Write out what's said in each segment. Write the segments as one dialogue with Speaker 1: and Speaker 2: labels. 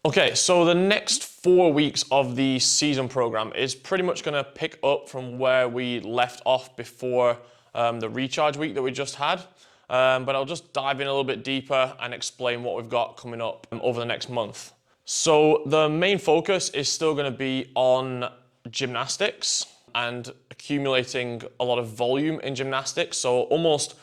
Speaker 1: Okay, so the next 4 weeks of the season program is pretty much going to pick up from where we left off before the recharge week that we just had. But I'll just dive in a little bit deeper and explain what we've got coming up over the next month. So the main focus is still going to be on gymnastics and accumulating a lot of volume in gymnastics. So almost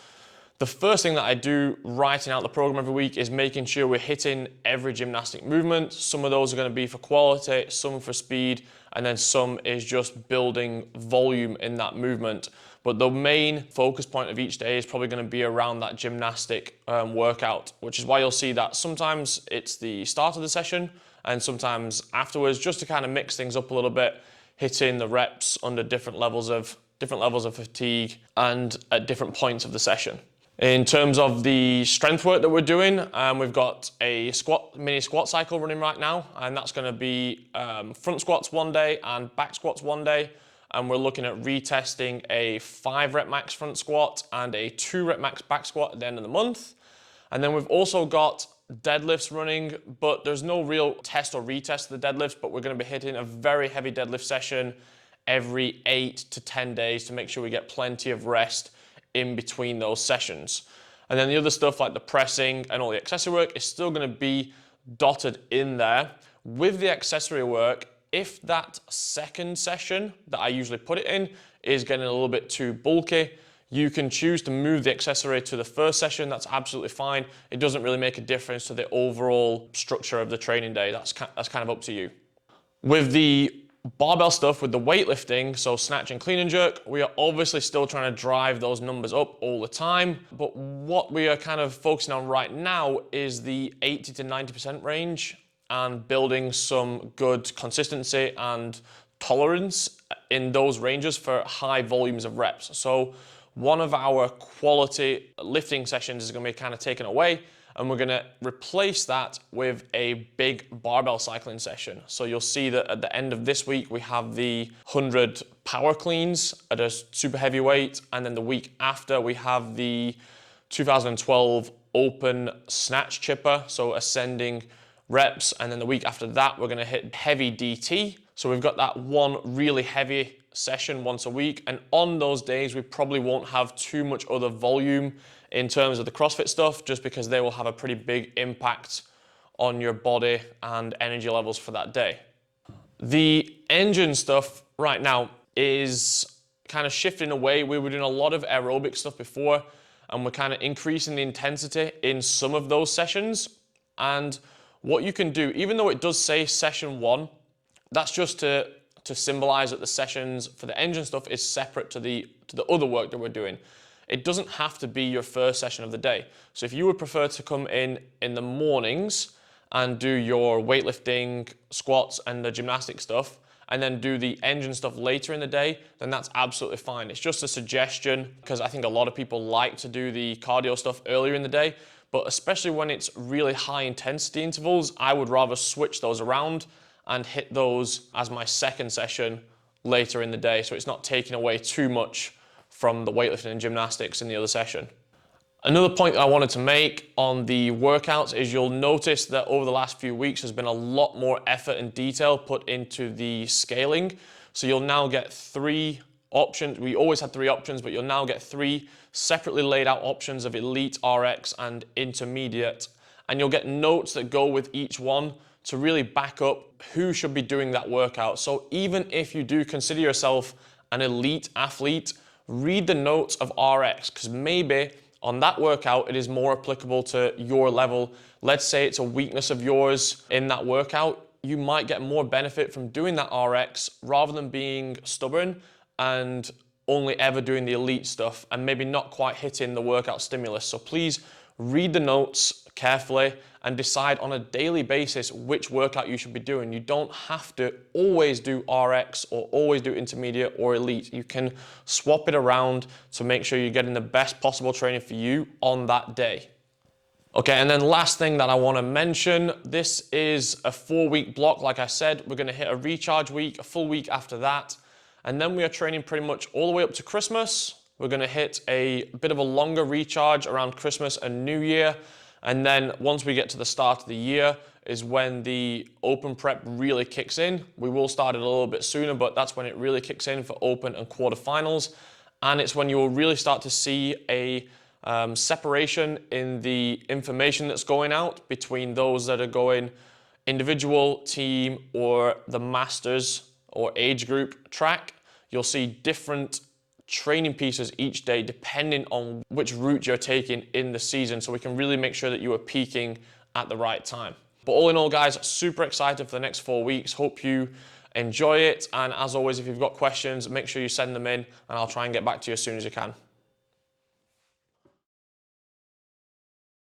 Speaker 1: the first thing that I do writing out the program every week is making sure we're hitting every gymnastic movement. Some of those are going to be for quality, some for speed, and then some is just building volume in that movement. But the main focus point of each day is probably going to be around that gymnastic workout, which is why you'll see that sometimes it's the start of the session and sometimes afterwards, just to kind of mix things up a little bit, hitting the reps under different levels of fatigue and at different points of the session. In terms of the strength work that we're doing, we've got a mini squat cycle running right now, and that's going to be front squats one day and back squats one day. And we're looking at retesting a 5 rep max front squat and a 2 rep max back squat at the end of the month. And then we've also got deadlifts running, but there's no real test or retest of the deadlifts, but we're going to be hitting a very heavy deadlift session every 8 to 10 days to make sure we get plenty of rest in between those sessions. And then the other stuff like the pressing and all the accessory work is still going to be dotted in there. With the accessory work, if that second session that I usually put it in is getting a little bit too bulky, you can choose to move the accessory to the first session. That's absolutely fine. It doesn't really make a difference to the overall structure of the training day. That's kind of up to you. With the barbell stuff, with the weightlifting, so snatch and clean and jerk, we are obviously still trying to drive those numbers up all the time. But what we are kind of focusing on right now is the 80 to 90% range and building some good consistency and tolerance in those ranges for high volumes of reps. So one of our quality lifting sessions is going to be kind of taken away, and we're going to replace that with a big barbell cycling session. So you'll see that at the end of this week, we have the 100 power cleans at a super heavy weight. And then the week after, we have the 2012 open snatch chipper, so ascending reps. And then the week after that, we're going to hit heavy DT. So we've got that one really heavy session once a week. And on those days, we probably won't have too much other volume in terms of the CrossFit stuff, just because they will have a pretty big impact on your body and energy levels for that day. The engine stuff right now is kind of shifting away. We were doing a lot of aerobic stuff before, and we're kind of increasing the intensity in some of those sessions. And what you can do, even though it does say session 1, that's just to symbolize that the sessions for the engine stuff is separate to the other work that we're doing. It doesn't have to be your first session of the day. So if you would prefer to come in the mornings and do your weightlifting, squats, and the gymnastic stuff, and then do the engine stuff later in the day, then that's absolutely fine. It's just a suggestion, because I think a lot of people like to do the cardio stuff earlier in the day, but especially when it's really high intensity intervals, I would rather switch those around and hit those as my second session later in the day, so it's not taking away too much from the weightlifting and gymnastics in the other session. Another point that I wanted to make on the workouts is you'll notice that over the last few weeks there's been a lot more effort and detail put into the scaling. So you'll now get 3 options. We always had 3 options, but you'll now get 3 separately laid out options of Elite, RX, and Intermediate. And you'll get notes that go with each one to really back up who should be doing that workout. So even if you do consider yourself an elite athlete, read the notes of RX, because maybe on that workout it is more applicable to your level. Let's say it's a weakness of yours in that workout. You might get more benefit from doing that RX rather than being stubborn and only ever doing the elite stuff and maybe not quite hitting the workout stimulus. So please read the notes carefully and decide on a daily basis which workout you should be doing. You don't have to always do RX or always do intermediate or elite. You can swap it around to make sure you're getting the best possible training for you on that day. Okay, and then last thing that I want to mention, this is a 4-week block. Like I said, we're going to hit a recharge week, a full week after that, and then we are training pretty much all the way up to Christmas. We're going to hit a bit of a longer recharge around Christmas and New Year, And then once we get to the start of the year is when the open prep really kicks in. We will start it a little bit sooner, but that's when it really kicks in for open and quarterfinals. And it's when you will really start to see a separation in the information that's going out between those that are going individual, team, or the masters or age group track. You'll see different training pieces each day depending on which route you're taking in the season, so we can really make sure that you are peaking at the right time. But all in all, guys, super excited for the next 4 weeks. Hope you enjoy it, and as always, if you've got questions, make sure you send them in and I'll try and get back to you as soon as you can.